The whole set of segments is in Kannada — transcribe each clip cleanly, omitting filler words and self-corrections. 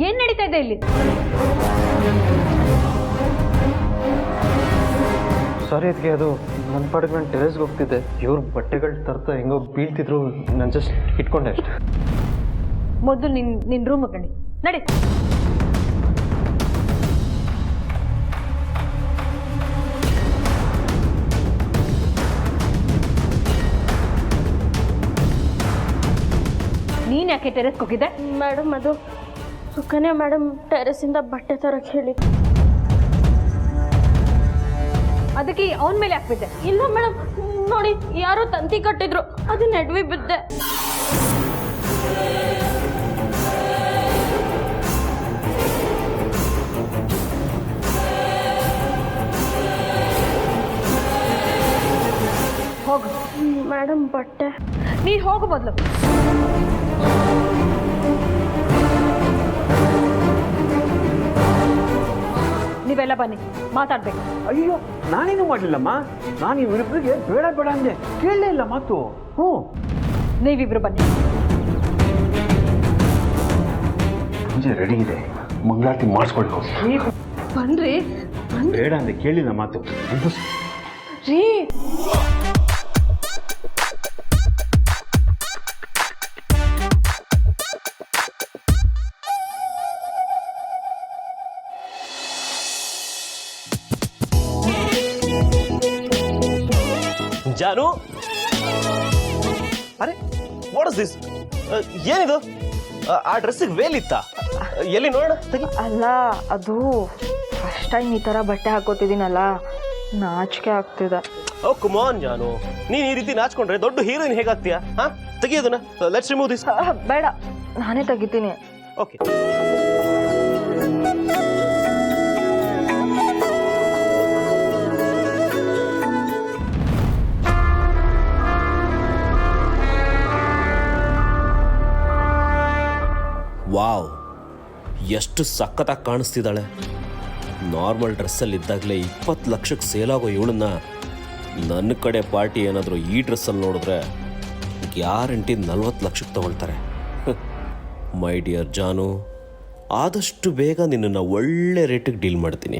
ಏನ್ ನಡೀತಾ ಇದೆ ಇಲ್ಲಿ? ಸಾರಿ ಅದಕ್ಕೆ, ಅದು ನನ್ನ ಪಾಡಿಗೆ ನಾನು ಟೆರೆಸ್ಗೆ ಹೋಗ್ತಿದ್ದೆ. ಇವ್ರು ಬಟ್ಟೆಗಳು ತರ್ತಾ ಹೆಂಗೋ ಬೀಳ್ತಿದ್ರು, ನಾನು ಜಸ್ಟ್ ಇಟ್ಕೊಂಡೆ ಅಷ್ಟೆ. ಮೊದಲು ನಿನ್ನ ರೂಮ್ ಬನ್ನಿ, ನಡಿ. ನೀನ್ ಯಾಕೆ ಟೆರೆಸ್ಗೆ ಹೋಗಿದ್ದೆ? ಮೇಡಮ್, ಅದು ಸುಕನ್ಯಾ ಮೇಡಮ್ ಟೆರೆಸಿಂದ ಬಟ್ಟೆ ತರಕ್ಕೆ ಹೇಳಿ. ಅದಕ್ಕೆ ಅವನ ಮೇಲೆ ಹಾಕ್ಬಿದ್ದೆ? ಇಲ್ಲ ಮೇಡಮ್, ನೋಡಿ ಯಾರೋ ತಂತಿ ಕಟ್ಟಿದ್ರು, ಅದು ನಡುವೆ ಬಿದ್ದೆ. ಹೋಗು ಮೇಡಮ್ ಬಟ್ಟೆ. ನೀನು ಹೋಗು ಬದಲು. ನೀವೆಲ್ಲ ಬನ್ನಿ, ಮಾತಾಡ್ಬೇಕು. ಅಯ್ಯೋ, ನಾನೇನು ಮಾಡಲಿಲ್ಲಮ್ಮ. ನಾನು ಇವರಿಬ್ಬರಿಗೆ ಬೇಡ ಬೇಡ ಅಂದೆ, ಕೇಳಲೇ ಇಲ್ಲ ಮಾತು. ನೀವಿಬ್ರು ಬನ್ನಿ. ಪೂಜೆ ರೆಡಿ ಇದೆ, ಮಂಗಳಾರತಿ ಮಾಡಿಸ್ಕೊಂಡು ಹೋಗಿ. ಬನ್ರಿ. ಬೇಡ ಅಂದೆ, ಕೇಳಿಲ್ಲ ಮಾತು ರೀ, ಜಾನು, ಅರೆ ವಾಟ್ ಇಸ್ ದಿಸ್? ಏನಿದು? ಆ ಡ್ರೆಸ್ಸಿಗೆ ವೇಲಿತ್ತ? ಎಲ್ಲಿ ನೋಡೋಣ. ಅಲ್ಲ, ಅದು ಫಸ್ಟ್ ಟೈಮ್ ಈ ಥರ ಬಟ್ಟೆ ಹಾಕೋತಿದ್ದೀನಲ್ಲ, ನಾಚಿಕೆ ಆಗ್ತಿದೆ. ಓ ಕಮ್ ಆನ್ ಜಾನು, ನೀನ್ ಈ ರೀತಿ ನಾಚ್ಕೊಂಡ್ರೆ ದೊಡ್ಡ ಹೀರೋಯಿನ್ ಹೇಗಾಗ್ತೀಯಾ? ಹಾ, ತೆಗಿಯೋದನ್ನ. Let's remove this. ಬೇಡ, ನಾನೇ ತೆಗಿತೀನಿ. ಓಕೆ. ವಾವ್, ಎಷ್ಟು ಸಖತ್ತಾಗಿ ಕಾಣಿಸ್ತಿದ್ದಾಳೆ. ನಾರ್ಮಲ್ ಡ್ರೆಸ್ಸಲ್ಲಿ ಇದ್ದಾಗಲೇ 20 ಲಕ್ಷಕ್ಕೆ ಸೇಲಾಗೋ ಇವಳನ್ನ ನನ್ನ ಕಡೆ ಪಾರ್ಟಿ ಏನಾದರೂ ಈ ಡ್ರೆಸ್ಸಲ್ಲಿ ನೋಡಿದ್ರೆ ಗ್ಯಾರಂಟಿ 40 ಲಕ್ಷಕ್ಕೆ ತಗೊಳ್ತಾರೆ. ಮೈ ಡಿಯರ್ ಜಾನು, ಆದಷ್ಟು ಬೇಗ ನಿನ್ನನ್ನು ಒಳ್ಳೆ ರೇಟಿಗೆ ಡೀಲ್ ಮಾಡ್ತೀನಿ.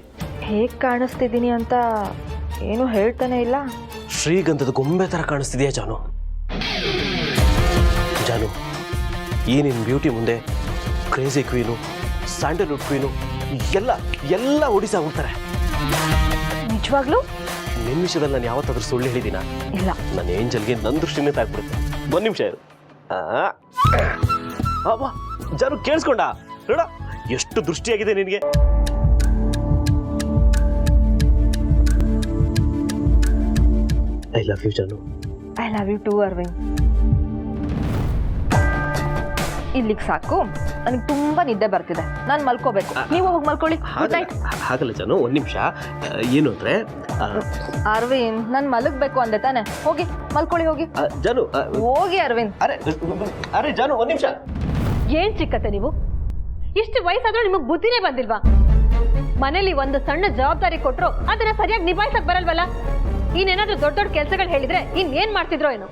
ಹೇಗೆ ಕಾಣಿಸ್ತಿದ್ದೀನಿ ಅಂತ ಏನು ಹೇಳ್ತಾನೆ ಇಲ್ಲ. ಶ್ರೀಗಂಧದ ಗೊಂಬೆ ಥರ ಕಾಣಿಸ್ತಿದೆಯಾ ಜಾನು? ಜಾನು, ಈ ನಿನ್ನ ಬ್ಯೂಟಿ ಮುಂದೆ ಕ್ರೇಜಿ ಕ್ವೀನು, ಸ್ಯಾಂಡಲ್ವುಡ್ ಕ್ವೀನು ಎಲ್ಲ ಓಡಿಸಾಗ್ಬಿಡ್ತಾರೆ. ನಿಜವಾಗ್ಲೂ? ನಿನ್ನ ವಿಷಯದಲ್ಲಿ ನಾನು ಯಾವತ್ತಾದ್ರೂ ಸುಳ್ಳು ಹೇಳಿದ್ದೀನ? ಇಲ್ಲ. ನನ್ನ ಏಂಜಲ್ಗೆ ನನ್ನ ದೃಷ್ಟಿನೇ ತಾಗ್ಬಿಡುತ್ತೆ. ಒಂದು ನಿಮಿಷ ಇರು. ಅಬ್ಬಾ, ಜಾನು ಕೇಳಿಸ್ಕೊಂಡ? ನೋಡ ಎಷ್ಟು ದೃಷ್ಟಿಯಾಗಿದೆ ನಿನಗೆ. ಐ ಲವ್ ಯು ಜಾನು. I love you too Arvind. ಇಲ್ಲಿಗೆ ಸಾಕು, ನನಗೆ ತುಂಬಾ ನಿದ್ದೆ ಬರ್ತಿದೆ, ನಾನು ಮಲ್ಕೋಬೇಕು. ನೀವು ಹೋಗಿ ಮಲ್ಕೊಳ್ಳಿ. Good night. ಹಾಗಲ್ಲ ಜಾನು, ಒಂದು ನಿಮಿಷ. ಏನು ಅಂದ್ರೆ ಅರವಿಂದ್, ನಾನು ಮಲಗಬೇಕು ಅಂದೆ ತಾನೆ, ಹೋಗಿ ಮಲ್ಕೊಳ್ಳಿ. ಹೋಗಿ ಜಾನು. ಹೋಗಿ ಅರವಿಂದ್. ಅರೆ ಜಾನು, ಒಂದು ನಿಮಿಷ. ಏನ್ ಚಿಕ್ಕತ್ತೆ ನೀವು? ಇಷ್ಟು ವಯಸ್ಸಾದ್ರೂ ನಿಮಗೆ ಬುದ್ಧಿನೇ ಬಂದಿಲ್ವಾ? ಮನೇಲಿ ಒಂದು ಸಣ್ಣ ಜವಾಬ್ದಾರಿ ಕೊಟ್ರು ಅದನ್ನ ಸರಿಯಾಗಿ ನಿಭಾಯಿಸಕ್ ಬರಲ್ವಲ್ಲ? ಇನ್ನೇನಾದ್ರೂ ದೊಡ್ಡ ದೊಡ್ಡ ಕೆಲಸಗಳು ಹೇಳಿದ್ರೆ ಇನ್ನೇನ್ ಮಾಡ್ತಿದ್ರೋ ಏನೋ.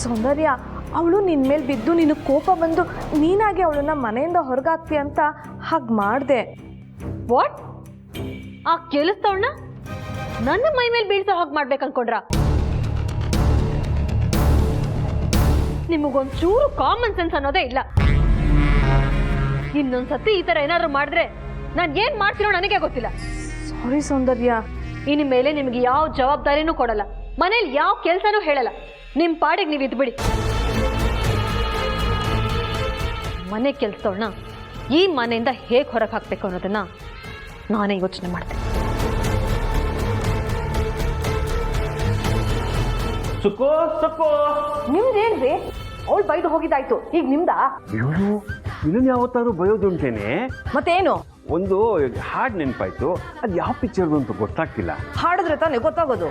ಸೌಂದರ್ಯ, ಅವಳು ನಿನ್ನ ಮೇಲೆ ಬಿದ್ದು ನಿನಗೆ ಕೋಪ ಬಂದು ನೀನಾಗಿ ಅವಳನ್ನ ಮನೆಯಿಂದ ಹೊರಗಾಕ್ತಿ ಅಂತ ಹಾಗೆ ಮಾಡಿದೆ. ವಾಟ್? ಆ ಕೆಲಸದವನ್ನ ನನ್ನ ಮೈ ಮೇಲೆ ಬೀಳ್ಸೋ ಹಾಗೆ ಮಾಡ್ಬೇಕು ಅನ್ಕೊಂಡ್ರ? ನಿಮಗೊಂಚೂರು ಕಾಮನ್ ಸೆನ್ಸ್ ಅನ್ನೋದೇ ಇಲ್ಲ. ಇನ್ನೊಂದ್ಸತಿ ಈ ತರ ಏನಾದ್ರು ಮಾಡಿದ್ರೆ ನಾನು ಏನ್ ಮಾಡ್ತೀನೋ ನನಗೆ ಗೊತ್ತಿಲ್ಲ. ಸಾರಿ ಸೌಂದರ್ಯ. ಇನ್ನು ಮೇಲೆ ನಿಮ್ಗೆ ಯಾವ ಜವಾಬ್ದಾರಿನೂ ಕೊಡಲ್ಲ, ಮನೇಲಿ ಯಾವ ಕೆಲ್ಸನೂ ಹೇಳಲ್ಲ. ನಿಮ್ ಪಾಡಿಗೆ ನೀವು ಇದ್ಬಿಡಿ. ಮನೆ ಕೆಲ್ಸದವಳನ್ನ ಈ ಮನೆಯಿಂದ ಹೇಗೆ ಹೊರಗೆ ಹಾಕ್ಬೇಕು ಅನ್ನೋದನ್ನ ನಾನೇ ಯೋಚನೆ ಮಾಡ್ತೇನೆ. ನಿಮ್ದೇನ್ರಿ? ಅವಳು ಬೈದು ಹೋಗಿದ್ದಾಯ್ತು, ಈಗ ನಿಮ್ದಾ? ಇವಳು ಇದನ್ನ ಯಾವತ್ತಾದ್ರೂ ಬಯೋದುಂಟೇನೆ. ಮತ್ತೇನು? ಒಂದು ಹಾಡು ನೆನಪಾಯ್ತು, ಅದು ಯಾವ ಪಿಕ್ಚರ್ದು ಅಂತ ಗೊತ್ತಾಗ್ತಿಲ್ಲ. ಹಾಡಿದ್ರೆ ತಾನೇ ಗೊತ್ತಾಗೋದು.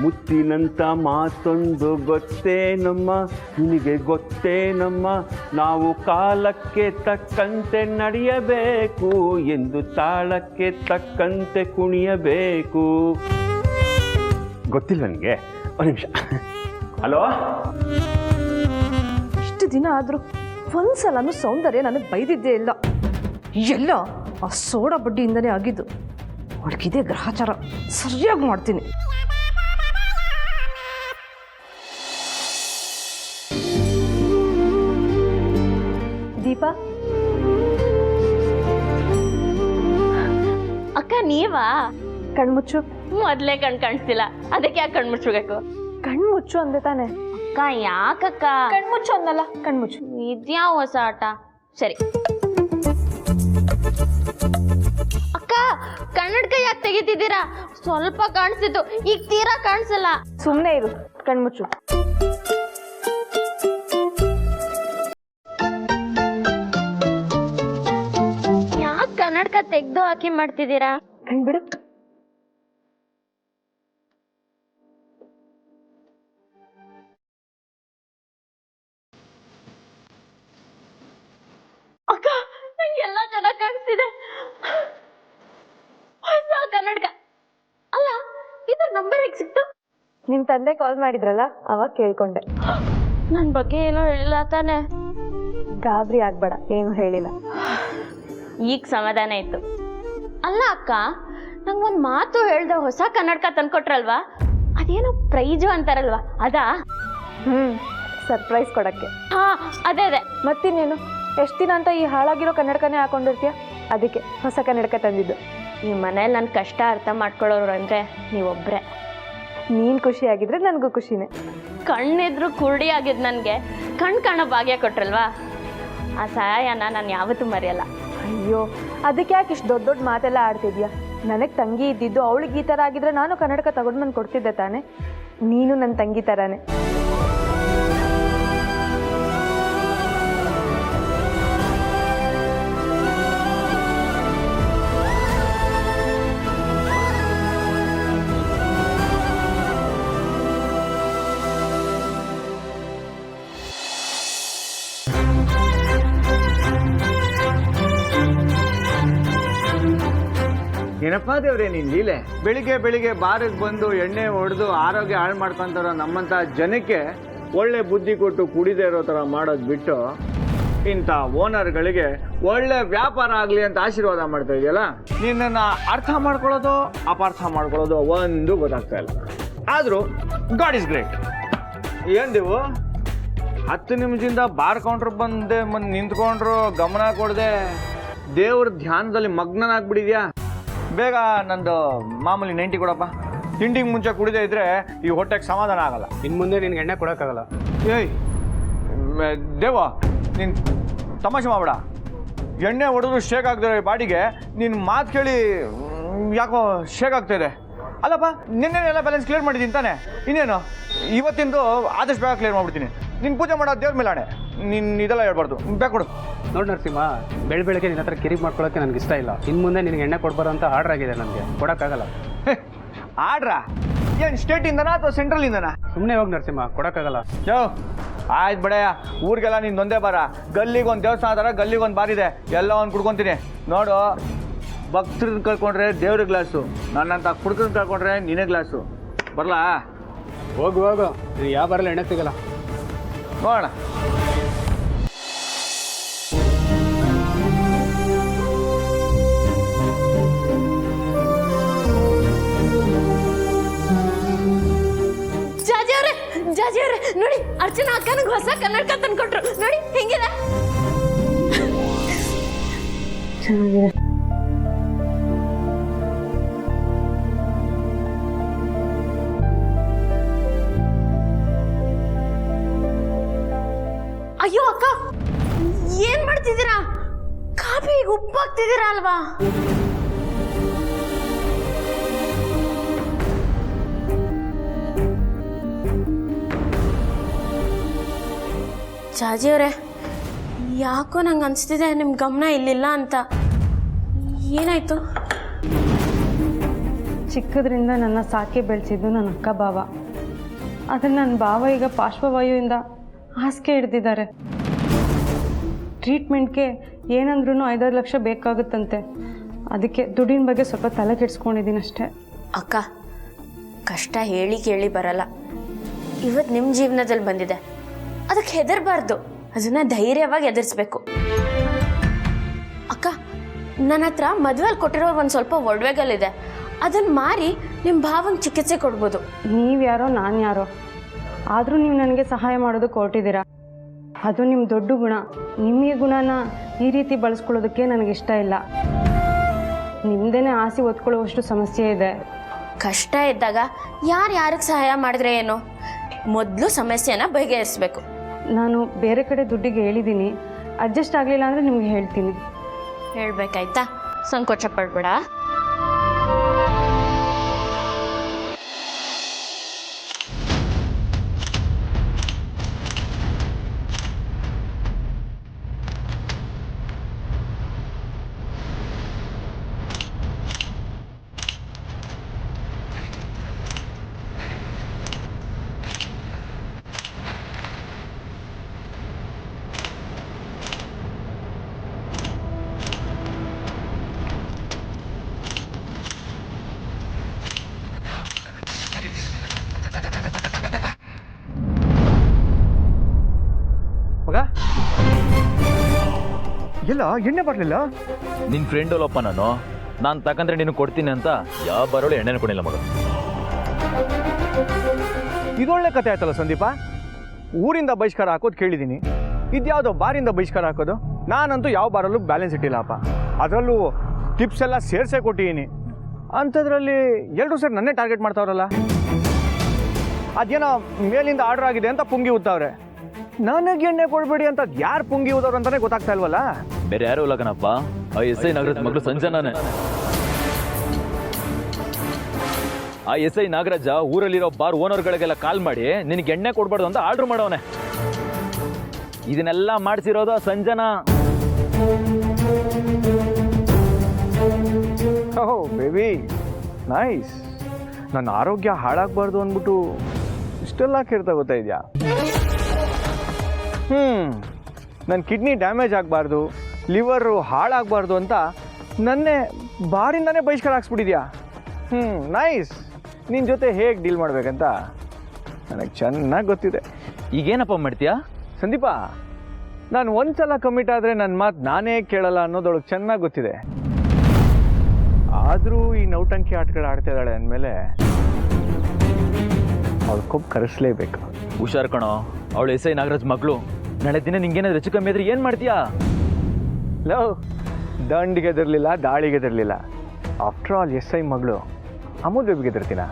ಮುತ್ತಿನಂತ ಮಾತೊಂದು ಗೊತ್ತೇನಮ್ಮ, ನಿನಗೆ ಗೊತ್ತೇನಮ್ಮ, ನಾವು ಕಾಲಕ್ಕೆ ತಕ್ಕಂತೆ ನಡೆಯಬೇಕು ಎಂದು ತಾಳಕ್ಕೆ ತಕ್ಕಂತೆ ಕುಣಿಯಬೇಕು. ಗೊತ್ತಿಲ್ಲ ನನಗೆ. ಒಂದು ನಿಮಿಷ. ಹಲೋ, ಇಷ್ಟು ದಿನ ಆದ್ರೂ ಒಂದ್ಸಲನೂ ಸೌಂದರ್ಯ ನನಗೆ ಬೈದಿದ್ದೇ ಇಲ್ಲ. ಎಲ್ಲ ಆ ಸೋಡಾ ಬಡ್ಡಿಯಿಂದನೇ ಆಗಿದ್ದು. ಅವಳಿಗಿದೆ ಗ್ರಹಚಾರ, ಸರಿಯಾಗಿ ಮಾಡ್ತೀನಿ. ದೀಪಾ, ಅಕ್ಕ ನೀವಾ? ಕಣ್ಮುಚ್ಚು. ಮೊದ್ಲೇ ಕಾಣಿಸ್ತಿಲ್ಲ, ಅದಕ್ಕೆ ಯಾಕೆ ಕಣ್ಮುಚ್ಚಬೇಕು? ಕಣ್ಮುಚ್ಚು ಅಂದೆ ತಾನೆ. ಅಕ್ಕ ಯಾಕಕ್ಕ? ಕಣ್ಮುಚ್ಚು ಅನ್ನಲ್ಲ, ಕಣ್ಮುಚ್ಚು. ಇದ್ಯಾವ ಹೊಸ ಆಟ? ಸರಿ ಅಕ್ಕ, ಕನ್ನಡಕ ಯಾಕೆ ತೆಗಿತಿದ್ದೀರಾ? ಸ್ವಲ್ಪ ಕಾಣಿಸ್ತಿತ್ತು, ಈಗ ತೀರಾ ಕಾಣಿಸಲ್ಲ. ಸುಮ್ಮನೆ ಇರು, ಕಣ್ಮುಚ್ಚು. ಯಾಕೆ ಕನ್ನಡಕ ತೆಗ್ದು ಹಾಕಿ ಮಾಡ್ತಿದ್ದೀರಾ? ಬಿಡು. ಅಕ್ಕ, ನಂಗೆಲ್ಲ ಚೆನ್ನಾಗಿ ಕಾಣಿಸ್ತಿದೆ. ಹೊಸ ಕನ್ನಡಕ. ಅಲ್ಲ, ಇದ್ರ ನಂಬರ್ ಹೇಗೆ ಸಿಕ್ತು? ನಿಮ್ ತಂದೆ ಕಾಲ್ ಮಾಡಿದ್ರಲ್ಲ, ಅವಾಗ ಕೇಳ್ಕೊಂಡೆ. ನನ್ ಬಗ್ಗೆ ಏನೋ ಹೇಳಿಲ್ಲ ತಾನೆ? ಗಾಬರಿ ಆಗ್ಬೇಡ, ಏನು ಹೇಳಿಲ್ಲ. ಈಗ ಸಮಾಧಾನ ಆಯ್ತು. ಅಲ್ಲ ಅಕ್ಕ, ನಂಗೊಂದ್ ಮಾತು ಹೇಳ್ದೆ ಹೊಸ ಕನ್ನಡಕ ತಂದ್ಕೊಟ್ರಲ್ವಾ, ಅದೇನೋ ಪ್ರೈಜು ಅಂತಾರಲ್ವಾ, ಅದಾ? ಸರ್ಪ್ರೈಸ್ ಕೊಡಕ್ಕೆ. ಹಾ, ಅದೇ ಅದೇ. ಮತ್ತಿನ್ನೇನು, ಎಷ್ಟು ದಿನ ಅಂತ ಈ ಹಾಳಾಗಿರೋ ಕನ್ನಡಕನೇ ಹಾಕೊಂಡಿರ್ತೀಯ, ಅದಕ್ಕೆ ಹೊಸ ಕನ್ನಡಕ ತಂದಿದ್ದು. ಈ ಮನೇಲಿ ನನ್ನ ಕಷ್ಟ ಅರ್ಥ ಮಾಡ್ಕೊಳ್ಳೋರು ಅಂದ್ರೆ ನೀವೊಬ್ರೆ. ನೀನ್ ಖುಷಿ ಆಗಿದ್ರೆ ನನಗೂ ಖುಷಿನೇ. ಕಣ್ಣಿದ್ರು ಕುರುಡಿ ಆಗಿದ್ ನನಗೆ ಕಣ್ ಕಾಣೋ ಭಾಗ್ಯ ಕೊಟ್ರಲ್ವಾ, ಆ ಸಹಾಯನ ನಾನು ಯಾವತ್ತೂ ಮರೆಯಲ್ಲ. ಅಯ್ಯೋ, ಅದಕ್ಕೆ ಯಾಕೆ ಇಷ್ಟು ದೊಡ್ಡ ದೊಡ್ಡ ಮಾತೆಲ್ಲ ಆಡ್ತಿದ್ಯಾ? ನನಗೆ ತಂಗಿ ಇದ್ದಿದ್ದು, ಅವಳಿಗೆ ಈ ಥರ ಆಗಿದ್ರೆ ನಾನು ಕನ್ನಡಕ ತಗೊಂಡು ನಾನು ಕೊಡ್ತಿದ್ದೆ ತಾನೆ. ನೀನು ನನ್ನ ತಂಗಿ ಥರನೇ. ಏನಪ್ಪ ದೇವ್ರೆ ನಿನ್ ಲೀಲೆ. ಬೆಳಿಗ್ಗೆ ಬೆಳಿಗ್ಗೆ ಬಾರಿಗೆ ಬಂದು ಎಣ್ಣೆ ಹೊಡೆದು ಆರೋಗ್ಯ ಹಾಳು ಮಾಡ್ಕೊಂತಾರ ನಮ್ಮಂತ ಜನಕ್ಕೆ ಒಳ್ಳೆ ಬುದ್ಧಿ ಕೊಟ್ಟು ಕುಡಿದೇ ಇರೋ ಥರ ಮಾಡೋದು ಬಿಟ್ಟು ಇಂಥ ಓನರ್ಗಳಿಗೆ ಒಳ್ಳೆ ವ್ಯಾಪಾರ ಆಗಲಿ ಅಂತ ಆಶೀರ್ವಾದ ಮಾಡ್ತಾ ಇದೆಯಲ್ಲ. ನಿನ್ನನ್ನು ಅರ್ಥ ಮಾಡ್ಕೊಳ್ಳೋದು ಅಪಾರ್ಥ ಮಾಡ್ಕೊಳ್ಳೋದು ಒಂದು ಗೊತ್ತಾಗ್ತಾ ಇಲ್ಲ. ಆದರೂ ಗಾಡ್ ಇಸ್ ಗ್ರೇಟ್. ಏನು ದೇವು, 10 ನಿಮಿಷದಿಂದ ಬಾರ್ ಕೌಂಟ್ರ್ ಬಂದೆ ನಿಂತ್ಕೊಂಡ್ರು ಗಮನ ಕೊಡದೆ ದೇವ್ರ ಧ್ಯಾನದಲ್ಲಿ ಮಗ್ನನಾಗ್ಬಿಟ್ಟಿದ್ಯಾ. ಬೇಗ ನಂದು ಮಾಮೂಲಿ 90 ಕೊಡಪ್ಪ. ತಿಂಡಿಗೆ ಮುಂಚೆ ಕುಡಿದೇ ಇದ್ರೆ ಈ ಹೊಟ್ಟೆಗೆ ಸಮಾಧಾನ ಆಗಲ್ಲ. ಇನ್ನು ಮುಂದೆ ನಿನ್ಗೆ ಎಣ್ಣೆ ಕೊಡೋಕ್ಕಾಗಲ್ಲ. ಏಯ್ ದೇವ, ನೀನು ತಮಾಷೆ ಮಾಡಬೇಡ. ಎಣ್ಣೆ ಹೊಡೆದು ಶೇಕ್ ಆಗ್ತಿರೋ ಬಾಡಿಗೆ ನಿನ್ನ ಮಾತು ಕೇಳಿ ಯಾಕೋ ಶೇಕ್ ಆಗ್ತಾಯಿದೆ. ಅಲ್ಲಪ್ಪ, ನಿನ್ನೆಲ್ಲ ಬ್ಯಾಲೆನ್ಸ್ ಕ್ಲಿಯರ್ ಮಾಡಿದ್ದೀನಿ ತಾನೆ, ಇನ್ನೇನು ಇವತ್ತಿಂದು ಆದಷ್ಟು ಬೇಗ ಕ್ಲಿಯರ್ ಮಾಡ್ಬಿಡ್ತೀನಿ. ನಿನ್ನ ಪೂಜೆ ಮಾಡೋ ದೇವ್ರ ಮೇಲೆ ಆಣೆ, ನೀನು ಇದೆಲ್ಲ ಹೇಳ್ಬಾರ್ದು. ಬೇಕು ಕೊಡು. ನೋಡಿ ನರಸಿಂಹ, ಬೆಳಗ್ಗೆ ನಿನ್ನ ಹತ್ರ ಕಿರಿಕ್ ಮಾಡ್ಕೊಳ್ಳೋಕ್ಕೆ ನನಗೆ ಇಷ್ಟ ಇಲ್ಲ. ಇನ್ನು ಮುಂದೆ ನಿನಗೆ ಎಣ್ಣೆ ಕೊಡ್ಬಾರ ಅಂತ ಆರ್ಡರ್ ಆಗಿದೆ, ನನಗೆ ಕೊಡೋಕ್ಕಾಗಲ್ಲ. ಆಡ್ರಾ? ಏನು ಸ್ಟೇಟಿಂದನಾ ಅಥವಾ ಸೆಂಟ್ರಲಿಂದನಾ? ಸುಮ್ಮನೆ ಹೋಗಿ ನರಸಿಂಹ, ಕೊಡೋಕ್ಕಾಗಲ್ಲ. ಯೋ ಆಯ್ತು ಬಿಡಯ್ಯ, ಊರಿಗೆಲ್ಲ ನೀನು ಒಂದೇ ಬಾರ. ಗಲ್ಲಿಗೊಂದು ದೇವಸ್ಥಾನ ಥರ ಗಲ್ಲಿಗೊಂದು ಬಾರಿದೆ, ಎಲ್ಲ ಒಂದು ಕುಡ್ಕೊತೀನಿ ನೋಡು. ಭಕ್ತರನ್ನ ಕಳ್ಕೊಂಡ್ರೆ ದೇವ್ರ ಗ್ಲಾಸು, ನನ್ನಂತ ಕುಡ್ಕರನ್ನ ಕಳ್ಕೊಂಡ್ರೆ ನಿನೇ ಗ್ಲಾಸು. ಬರಲಾ? ಹೋಗು ಹೋಗು, ನೀನು ಯಾವ ಬರಲ್ಲ ಎಣ್ಣೆ ಸಿಗಲ್ಲ. ನೋಡೋಣ. ಜಾಜಿ ಅವ್ರೆ ನೋಡಿ, ಅರ್ಚನಾ ಅಕ್ಕನಿಗೆ ಹೊಸ ಕನ್ನಡಕ ತಂದ್ಕೊಟ್ರು ನೋಡಿ, ಹೆಂಗಿದೆ? ಚೆನ್ನಾಗಿದೆ. ಅಯ್ಯೋ ಅಕ್ಕ, ಏನ್ ಮಾಡ್ತಿದ್ದೀರಾ? ಕಾಫಿಗೆ ಉಪ್ಪು ಹಾಕ್ತಿದ್ದೀರಾ ಅಲ್ವಾ? ಜಾಜಿಯವ್ರೆ, ಯಾಕೋ ನಂಗೆ ಅನಿಸ್ತಿದೆ ನಿಮ್ಮ ಗಮನ ಇಲ್ಲಿಲ್ಲ ಅಂತ. ಏನಾಯ್ತು? ಚಿಕ್ಕದ್ರಿಂದ ನನ್ನ ಸಾಕಿ ಬೆಳೆಸಿದ್ದು ನನ್ನ ಅಕ್ಕ ಬಾವ. ಆದರೆ ನನ್ನ ಬಾವ ಈಗ ಪಾರ್ಶ್ವವಾಯುವಿಂದ ಹಾಸಿಗೆ ಹಿಡ್ದಿದ್ದಾರೆ. ಟ್ರೀಟ್ಮೆಂಟ್ಗೆ ಏನಂದ್ರೂ 5-6 ಲಕ್ಷ ಬೇಕಾಗುತ್ತಂತೆ. ಅದಕ್ಕೆ ದುಡ್ಡಿನ ಬಗ್ಗೆ ಸ್ವಲ್ಪ ತಲೆ ಕೆಡಿಸ್ಕೊಂಡಿದ್ದೀನಿ ಅಷ್ಟೇ. ಅಕ್ಕ, ಕಷ್ಟ ಹೇಳಿ ಕೇಳಿ ಬರಲ್ಲ. ಇವತ್ತು ನಿಮ್ಮ ಜೀವನದಲ್ಲಿ ಬಂದಿದೆ, ಅದಕ್ಕೆ ಹೆದರಬಾರ್ದು, ಅದನ್ನ ಧೈರ್ಯವಾಗಿ ಎದುರಿಸ್ಬೇಕು. ಅಕ್ಕ, ನನ್ನ ಹತ್ರ ಮದುವೆಯಲ್ಲಿ ಕೊಟ್ಟಿರೋ ಒಂದು ಸ್ವಲ್ಪ ಒಡವೆಗಳಿದೆ, ಅದನ್ನು ಮಾರಿ ನಿಮ್ಮ ಭಾವಂಗೆ ಚಿಕಿತ್ಸೆ ಕೊಡ್ಬೋದು. ನೀವ್ಯಾರೋ ನಾನು ಯಾರೋ, ಆದರೂ ನೀವು ನನಗೆ ಸಹಾಯ ಮಾಡೋದಕ್ಕೆ ಹೊರಟಿದ್ದೀರಾ. ಅದು ನಿಮ್ಮ ದೊಡ್ಡ ಗುಣ. ನಿಮ್ಮ ಗುಣನ ಈ ರೀತಿ ಬಳಸ್ಕೊಳ್ಳೋದಕ್ಕೆ ನನಗಿಷ್ಟ ಇಲ್ಲ. ನಿಮ್ಮದೇನೆ ಆಸೆ ಒತ್ಕೊಳ್ಳುವಷ್ಟು ಸಮಸ್ಯೆ ಇದೆ. ಕಷ್ಟ ಇದ್ದಾಗ ಯಾರಿಗೆ ಸಹಾಯ ಮಾಡಿದ್ರೆ ಏನು? ಮೊದಲು ಸಮಸ್ಯೆನ ಬಗೆಹರಿಸ್ಬೇಕು. ನಾನು ಬೇರೆ ಕಡೆ ದುಡ್ಡಿಗೆ ಹೇಳಿದ್ದೀನಿ, ಅಡ್ಜಸ್ಟ್ ಆಗಲಿಲ್ಲ ಅಂದರೆ ನಿಮ್ಗೆ ಹೇಳ್ತೀನಿ. ಹೇಳ್ಬೇಕಾಯ್ತಾ? ಸಂಕೋಚ ಪಡ್ಬೇಡ. ಮಗ ಎಲ್ಲ ಎಣ್ಣೆ ಬರಲಿಲ್ಲ. ನಿನ್ನ ಫ್ರೆಂಡ್ ಅಲ್ಲಪ್ಪ ನಾನು ತಕಂದ್ರೆ ನೀನು ಕೊಡ್ತೀನಿ ಅಂತ ಯಾವ ಬರೋಳು ಎಣ್ಣೆನ ಕೊಡಿಲ್ಲ ಮಗ. ಇದೊಳ್ಳೆ ಕತೆ ಆಯ್ತಲ್ಲ ಸಂದೀಪ. ಊರಿಂದ ಬಹಿಷ್ಕಾರ ಹಾಕೋದು ಕೇಳಿದ್ದೀನಿ, ಇದ್ಯಾವುದೋ ಬಾರಿಂದ ಬಹಿಷ್ಕಾರ ಹಾಕೋದು. ನಾನಂತೂ ಯಾವ ಬಾರಲ್ಲೂ ಬ್ಯಾಲೆನ್ಸ್ ಇಟ್ಟಿಲ್ಲಪ್ಪ. ಅದರಲ್ಲೂ ಟಿಪ್ಸ್ ಎಲ್ಲ ಸೇರ್ಸೇ ಕೊಟ್ಟಿದ್ದೀನಿ. ಅಂಥದ್ರಲ್ಲಿ ಎಲ್ಲರೂ ಸರಿ ನನ್ನೇ ಟಾರ್ಗೆಟ್ ಮಾಡ್ತಾವ್ರಲ್ಲ. ಅದೇನೋ ಮೇಲಿಂದ ಆರ್ಡರ್ ಆಗಿದೆ ಅಂತ ಪುಂಗಿ ಊದ್ತಾವ್ರೆ. ನನಗೆ ಎಣ್ಣೆ ಕೊಡಬೇಡಿ ಅಂತ ಯಾರು ಪುಂಗಿ ಊದವ್ರು ಅಂತಾನೆ ಗೊತ್ತಾಗ್ತಾ ಇಲ್ವಲ್ಲ. ಬೇರೆ ಯಾರು ಇಲ್ಲ ಕಣಪ್ಪ, ಆ SI ನಾಗರಾಜ್ ಮಗಳು ಸಂಜನಾನೇ. ಆ SI ನಾಗರಾಜ ಊರಲ್ಲಿರೋ ಬಾರ್ ಓನರ್ಗಳಿಗೆಲ್ಲ ಕಾಲ್ ಮಾಡಿ ನಿನಗೆ ಎಣ್ಣೆ ಕೊಡ್ಬಾರ್ದು ಅಂತ ಆರ್ಡರ್ ಮಾಡವನೆ. ಇದನ್ನೆಲ್ಲ ಮಾಡಿಸಿರೋದು ಸಂಜನಾ. ಓಹೋ ಬೇಬಿ, ನೈಸ್. ನನ್ನ ಆರೋಗ್ಯ ಹಾಳಾಗಬಾರ್ದು ಅಂದ್ಬಿಟ್ಟು ಇಷ್ಟೆಲ್ಲ ಕೇಳ್ತಾ ಗೊತ್ತಾ ಇದೆಯಾ? ನನ್ನ ಕಿಡ್ನಿ ಡ್ಯಾಮೇಜ್ ಆಗಬಾರ್ದು, ಲಿವರು ಹಾಳಾಗಬಾರ್ದು ಅಂತ ನನ್ನೇ ಬಾರಿಂದನೇ ಬಹಿಷ್ಕಾರ ಹಾಕ್ಸ್ಬಿಟ್ಟಿದ್ಯಾ. ನೈಸ್. ನಿನ್ನ ಜೊತೆ ಹೇಗೆ ಡೀಲ್ ಮಾಡಬೇಕಂತ ನನಗೆ ಚೆನ್ನಾಗಿ ಗೊತ್ತಿದೆ. ಈಗೇನಪ್ಪ ಮಾಡ್ತೀಯಾ? ಸಂದೀಪ, ನಾನು ಒಂದ್ಸಲ ಕಮಿಟ್ ಆದರೆ ನನ್ನ ಮಾತು ನಾನೇ ಕೇಳಲ್ಲ ಅನ್ನೋದೊಳಗೆ ಚೆನ್ನಾಗಿ ಗೊತ್ತಿದೆ. ಆದರೂ ಈ ನೌಟಂಕಿ ಆಟಗಳು ಆಡ್ತಾ ಇದ್ದಾಳೆ ಅಂದಮೇಲೆ ಅವಳು ಕೊಬ್ಬು ಕರೆಸಲೇಬೇಕು. ಹುಷಾರ್ ಕಣೋ, ಅವಳು SI ನಾಗರಾಜ್ ಮಗಳು. ನಾಳೆ ದಿನ ನಿಂಗೇನಾದ್ರು ಹೆಚ್ಚು ಕಮ್ಮಿ ಆದ್ರೆ ಏನು ಮಾಡ್ತೀಯಾ? ಲವ್ ದಂಡಿಗೆದಿರಲಿಲ್ಲ, ದಾಳಿಗೆದಿರಲಿಲ್ಲ. ಆಫ್ಟರ್ ಆಲ್ SI ಮಗಳು ಅಮೂಲ್ ಬೇಬಿಗೆ ಎದುರ್ತೀನ?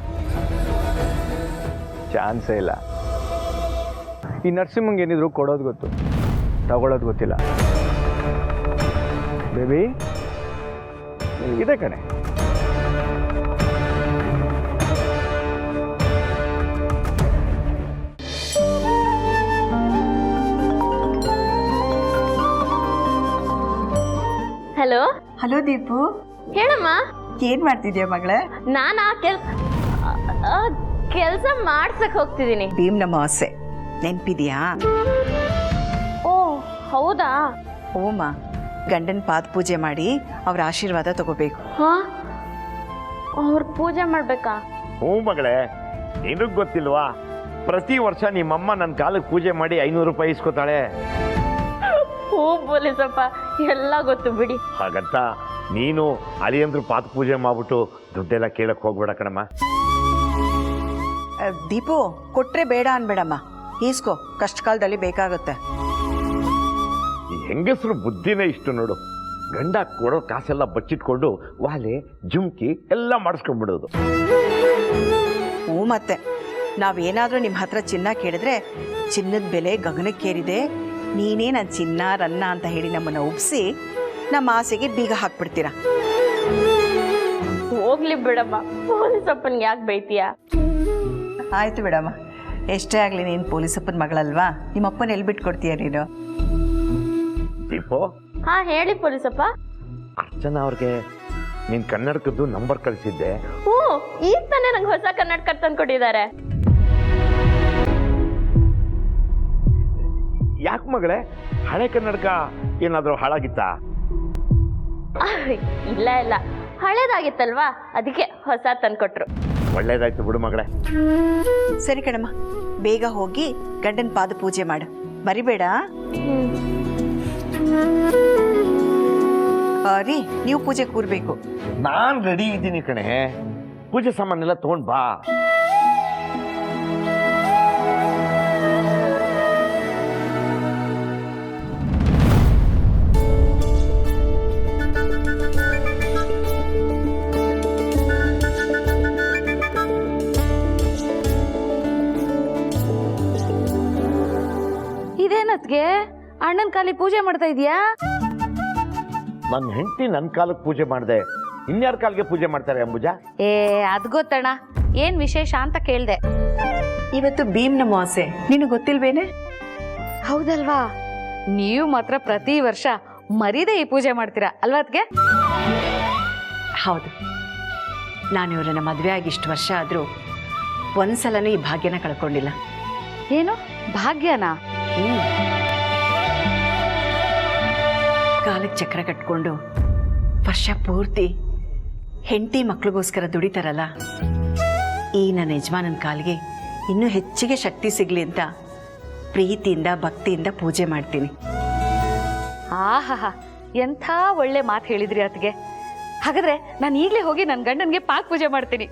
ಚಾನ್ಸೇ ಇಲ್ಲ. ಈ ನರಸಿಂಹಂಗೆ ಏನಿದ್ರು ಕೊಡೋದು ಗೊತ್ತು, ತಗೊಳ್ಳೋದು ಗೊತ್ತಿಲ್ಲ. ಬೇಬಿ ಇದೆ ಕಣೆ. ಹಲೋ ಹಲೋ ದೀಪು, ಹೇಳಮ್ಮ. ಏನ್ ಮಾಡ್ತಿದ್ಯಾ ಮಗಳೇ? ನಾನು ಕೆಲಸ ಮಾಡ್ಸಕ್ ಹೋಗ್ತಿದ್ದೀನಿ. ಭೀಮ್ನ ಅಮಾವಾಸ್ಯೆ ನೆನ್ಪಿದ್ಯಾ? ಓ ಹೌದಾ? ಓಮ ಗಂಡನ ಪಾದ ಪೂಜೆ ಮಾಡಿ ಅವ್ರ ಆಶೀರ್ವಾದ ತಗೋಬೇಕು. ಹಾ, ಅವ್ರ ಪೂಜೆ ಮಾಡ್ಬೇಕಾ? ಹ್ಞೂ ಮಗಳೇ, ನಿನಗೆ ಗೊತ್ತಿಲ್ವಾ? ಪ್ರತಿ ವರ್ಷ ನಿಮ್ಮಮ್ಮ ನನ್ನ ಕಾಲಕ್ಕೆ ಪೂಜೆ ಮಾಡಿ 500 ರೂಪಾಯಿ ಇಸ್ಕೊತಾಳೆ. ಹೂ ಪೊಲೀಸಪ್ಪ, ಎಲ್ಲ ಗೊತ್ತು ಬಿಡಿ. ಹಾಗಂತ ನೀನು ಅಳಿಯಂದ್ರು ಪಾದ ಪೂಜೆ ಮಾಡ್ಬಿಟ್ಟು ದುಡ್ಡೆಲ್ಲ ಕೇಳಕ್ಕೆ ಹೋಗ್ಬೇಡ ಕಣಮ್ಮ. ದೀಪು, ಕೊಟ್ರೆ ಬೇಡ ಅನ್ಬೇಡಮ್ಮ, ಈಸ್ಕೋ, ಕಷ್ಟ ಕಾಲದಲ್ಲಿ ಬೇಕಾಗುತ್ತೆ. ಈ ಹೆಂಗಸರು ಬುದ್ಧಿನೇ ಇಷ್ಟು ನೋಡು. ಗಂಡ ಕೊಡೋ ಕಾಸೆಲ್ಲ ಬಚ್ಚಿಟ್ಕೊಂಡು ವಾಲೆ ಜುಮ್ಕಿ ಎಲ್ಲ ಮಾಡಿಸ್ಕೊಂಡ್ಬಿಡೋದು. ಹ್ಞೂ, ಮತ್ತೆ ನಾವೇನಾದರೂ ನಿಮ್ಮ ಹತ್ರ ಚಿನ್ನ ಕೇಳಿದ್ರೆ ಚಿನ್ನದ ಬೆಲೆ ಗಗನಕ್ಕೇರಿದೆ, ನೀನೇ ನನ್ನ ಚಿನ್ನ ರನ್ನ ಅಂತ ಹೇಳಿ ನಮ್ಮನ್ನು ಒಪ್ಪಿಸಿ ನಮ್ಮ ಆಸೆಗೆ ಬೀಗ ಹಾಕ್ಬಿಡ್ತೀರಾ. ಹೋಗ್ಲಿ ಬಿಡಮ್ಮ, ಪೊಲೀಸಪ್ಪನ್ಗೆ ಯಾಕೆ ಬೈತೀಯ? ಆಯ್ತು ಬಿಡಮ್ಮ, ಎಷ್ಟೇ ಆಗಲಿ ನೀನು ಪೊಲೀಸಪ್ಪನ ಮಗಳಲ್ವಾ, ನಿಮ್ಮಪ್ಪನ ಎಲ್ಲಿ ಬಿಟ್ಕೊಡ್ತೀಯ ನೀನು? ದೀಪೋ, ಹಾ ಹೇಳಿ ಪೊಲೀಸಪ್ಪ. ಅರ್ಚನಾ ಅವ್ರಿಗೆ ನೀನು ಕನ್ನಡಕದ್ದು ನಂಬರ್ ಕಳಿಸಿದ್ದೆ. ಹ್ಞೂ, ಈಗ ತಾನೇ ನಂಗೆ ಹೊಸ ಕನ್ನಡಕ ತಂದ್ಕೊಟ್ಟಿದ್ದಾರೆ. ಯಾಕೆ ಮಗಳೇ, ಹಳೆ ಕನ್ನಡಕ ಏನಾದರೂ ಹಾಳಾಗಿತ್ತಾ? ಇಲ್ಲ ಇಲ್ಲ, ಹಳೇದಾಗಿತ್ತಲ್ವಾ, ಅದಕ್ಕೆ ಹೊಸ ತಂದ್ಕೊಟ್ರು. ಒಳ್ಳೇದಾಯ್ತು ಬಿಡು ಮಗಳೇ. ಸರಿ ಕಣಮ್ಮ, ಬೇಗ ಹೋಗಿ ಗಂಡನ ಪಾದ ಪೂಜೆ ಮಾಡು, ಮರಿಬೇಡ. ರೀ ನೀವು ಪೂಜೆ ಕೂರ್ಬೇಕು. ನಾನ್ ರೆಡಿ ಇದ್ದೀನಿ ಕಣೆ, ಪೂಜೆ ಸಾಮಾನೆಲ್ಲ ತಗೊಂಡ್ ಬಾ. ಇದೇನತ್ಗೆ ಅಣ್ಣನ ಕಾಲಿ ಪೂಜೆ ಮಾಡ್ತಾ ಇದೀಯಾ? ನನ್ನ ಹೆಂಡತಿ ನನ್ನ ಕಾಲಕ್ಕೆ ಪೂಜೆ ಮಾಡಿದೆ, ಇನ್ಯಾರ ಕಾಲಿಗೆ ಪೂಜೆ ಮಾಡ್ತಾರೆ ಅಂಬುಜಾ? ಅದ್ ಗೊತ್ತಣ್ಣ, ಏನ್ ವಿಶೇಷ ಅಂತ ಕೇಳ್ದೆ. ಇವತ್ತು ಭೀಮ್ನ ಅಮಾವಾಸ್ಯೆ, ನಿನಗೆ ಗೊತ್ತಿಲ್ವೇನೆ? ಹೌದಲ್ವಾ? ನೀವು ಮಾತ್ರ ಪ್ರತಿ ವರ್ಷ ಮರೀದೆ ಈ ಪೂಜೆ ಮಾಡ್ತೀರಾ ಅಲ್ವಾ ಅದ್ಗೆ? ಹೌದು, ನಾನು ಇವರನ್ನ ಮದುವೆ ಆಗಿ ಇಷ್ಟು ವರ್ಷ ಆದರೂ ಒಂದ್ಸಲನೂ ಈ ಭಾಗ್ಯನ ಕಳ್ಕೊಂಡಿಲ್ಲ. ಏನು ಭಾಗ್ಯನಾ? ಕಾಲಕ್ಕೆ ಚಕ್ರ ಕಟ್ಕೊಂಡು ವರ್ಷ ಪೂರ್ತಿ ಹೆಂಡತಿ ಮಕ್ಳಿಗೋಸ್ಕರ ದುಡಿತಾರಲ್ಲ, ಈ ನನ್ನ ಯಜಮಾನನ ಕಾಲಿಗೆ ಇನ್ನೂ ಹೆಚ್ಚಿಗೆ ಶಕ್ತಿ ಸಿಗಲಿ ಅಂತ ಪ್ರೀತಿಯಿಂದ ಭಕ್ತಿಯಿಂದ ಪೂಜೆ ಮಾಡ್ತೀನಿ. ಆಹಾ, ಎಂಥ ಒಳ್ಳೆ ಮಾತು ಹೇಳಿದ್ರಿ ಅತ್ಗೆ. ಹಾಗಾದ್ರೆ ನಾನು ಈಗಲೇ ಹೋಗಿ ನನ್ನ ಗಂಡನಿಗೆ ಪಾಕ್ ಪೂಜೆ ಮಾಡ್ತೀನಿ.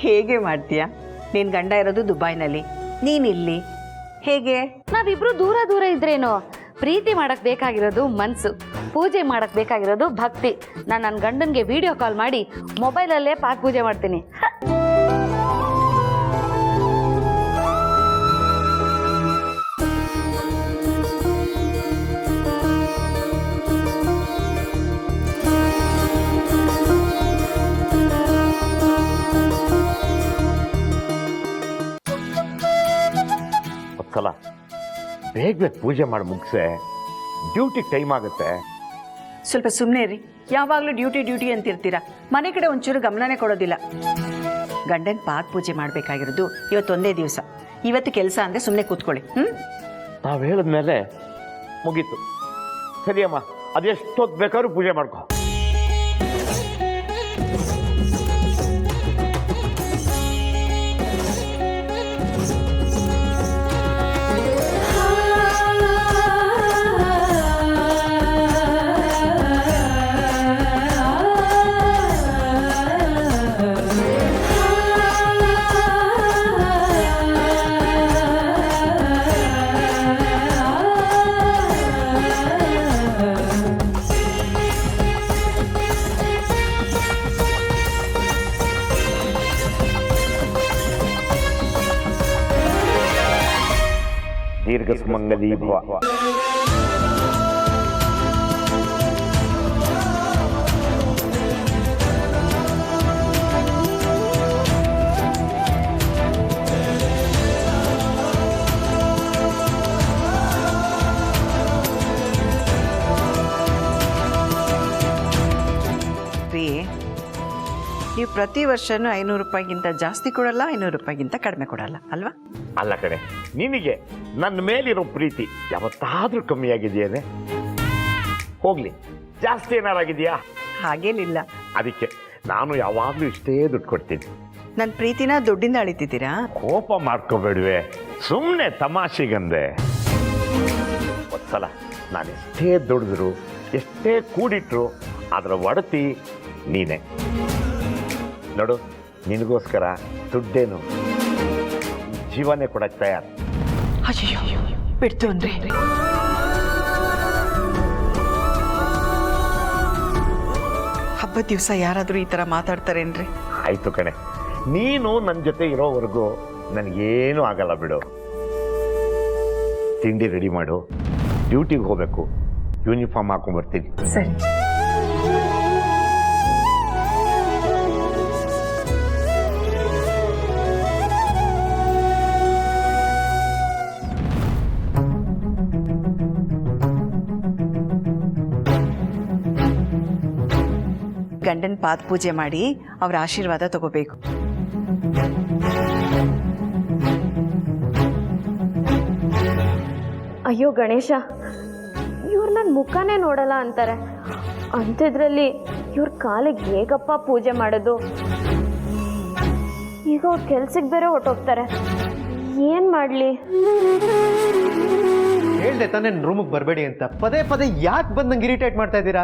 ಹೇಗೆ ಮಾಡ್ತೀಯಾ? ನಿನ್ನ ಗಂಡ ಇರೋದು ದುಬೈನಲ್ಲಿ, ನೀನಿಲ್ಲಿ, ಹೇಗೆ? ನಾವಿಬ್ರು ದೂರ ದೂರ ಇದ್ರೇನು? ಪ್ರೀತಿ ಮಾಡಕ್ ಬೇಕಾಗಿರೋದು ಮನ್ಸು, ಪೂಜೆ ಮಾಡಕ್ ಬೇಕಾಗಿರೋದು ಭಕ್ತಿ. ನಾನು ನನ್ನ ಗಂಡನ್ಗೆ ವಿಡಿಯೋ ಕಾಲ್ ಮಾಡಿ ಮೊಬೈಲಲ್ಲೇ ಪಾಕ್ ಪೂಜೆ ಮಾಡ್ತೀನಿ. ಸಲ ಬೇಗ ಪೂಜೆ ಮಾಡಿ ಮುಗಿಸೆ, ಡ್ಯೂಟಿಗೆ ಟೈಮ್ ಆಗುತ್ತೆ. ಸ್ವಲ್ಪ ಸುಮ್ಮನೆ ರೀ, ಯಾವಾಗಲೂ ಡ್ಯೂಟಿ ಅಂತಿರ್ತೀರಾ, ಮನೆ ಕಡೆ ಒಂಚೂರು ಗಮನನೇ ಕೊಡೋದಿಲ್ಲ. ಗಂಡನ ಪಾಕ್ ಪೂಜೆ ಮಾಡಬೇಕಾಗಿರೋದು ಇವತ್ತೊಂದೇ ದಿವಸ, ಇವತ್ತು ಕೆಲಸ ಅಂದರೆ ಸುಮ್ಮನೆ ಕೂತ್ಕೊಳ್ಳಿ. ನಾವು ಹೇಳಿದ್ಮೇಲೆ ಮುಗೀತು. ಸರಿಯಮ್ಮ, ಅದೆಷ್ಟೊತ್ತು ಬೇಕಾದ್ರೂ ಪೂಜೆ ಮಾಡ್ಕೊ. ದೀರ್ಘ ಸುಮಂಗಲಿ ಭವ. ನೀವು ಪ್ರತಿ ವರ್ಷನೂ 500 ರೂಪಾಯಿಗಿಂತ ಜಾಸ್ತಿ ಕೊಡಲ್ಲ, 500 ರೂಪಾಯಿಗಿಂತ ಕಡಿಮೆ ಕೊಡಲ್ಲ ಅಲ್ವಾ? ಅಲ್ಲ ಕಡೆ, ನಿನಗೆ ನನ್ನ ಮೇಲಿರೋ ಪ್ರೀತಿ ಯಾವತ್ತಾದ್ರೂ ಕಮ್ಮಿ ಆಗಿದೆಯೇನೆ? ಹೋಗ್ಲಿ, ಜಾಸ್ತಿ ಏನಾರಾಗಿದೆಯಾ? ಹಾಗೇನಿಲ್ಲ. ಅದಕ್ಕೆ ನಾನು ಯಾವಾಗಲೂ ಇಷ್ಟೇ ದುಡ್ಡು ಕೊಡ್ತೀನಿ. ನನ್ನ ಪ್ರೀತಿನ ದುಡ್ಡಿಂದ ಅಳಿತಿದ್ದೀರಾ? ಕೋಪ ಮಾಡ್ಕೋಬೇಡ್ವೆ, ಸುಮ್ಮನೆ ತಮಾಷೆಗಂದೆ. ಒಂದ್ಸಲ ನಾನು ಎಷ್ಟೇ ದುಡಿದ್ರು, ಎಷ್ಟೇ ಕೂಡಿಟ್ರು, ಅದರ ಒಡತಿ ನೀನೆ. ನೋಡು, ನಿನಗೋಸ್ಕರ ದುಡ್ಡೇನು, ಜೀವನೇ ಕೊಡಕ್ಕೆ ತಯಾರು. ಅಯ್ಯೋ, ಬಿಡ್ತು ಅಂದ್ರೆ ಹಬ್ಬದ ದಿವಸ ಯಾರಾದರೂ ಈ ಥರ ಮಾತಾಡ್ತಾರೇನ್ರಿ? ಆಯ್ತು ಕಣೆ, ನೀನು ನನ್ನ ಜೊತೆ ಇರೋವರೆಗೂ ನನಗೇನು ಆಗಲ್ಲ ಬಿಡು. ತಿಂಡಿ ರೆಡಿ ಮಾಡು, ಡ್ಯೂಟಿಗೆ ಹೋಗಬೇಕು. ಯೂನಿಫಾರ್ಮ್ ಹಾಕೊಂಡ್ಬರ್ತೀನಿ. ಸರಿ. ಗಂಡನ ಪಾದ ಪೂಜೆ ಮಾಡಿ ಅವರ ಆಶೀರ್ವಾದ ತಗೋಬೇಕು. ಅಯ್ಯೋ ಗಣೇಶ, ಇವ್ರು ನನ್ನ ಮುಖನೇ ನೋಡಲ್ಲ ಅಂತಾರೆ. ಅಂಥದ್ರಲ್ಲಿ ಇವ್ರ ಕಾಲಿಗೆ ಹೇಗಪ್ಪ ಪೂಜೆ ಮಾಡೋದು? ಈಗ ಅವ್ರ ಕೆಲ್ಸಕ್ಕೆ ಬೇರೆ ಹೊಟ್ಟೋಗ್ತಾರೆ, ಏನು ಮಾಡಲಿ? ಹೇಳ್ದೆ ತಾನೇ ರೂಮಿಗೆ ಬರಬೇಡಿ ಅಂತ. ಪದೇ ಪದೇ ಯಾಕೆ ಬಂದು ನಂಗೆ ಇರಿಟೇಟ್ ಮಾಡ್ತಾ ಇದ್ದೀರಾ?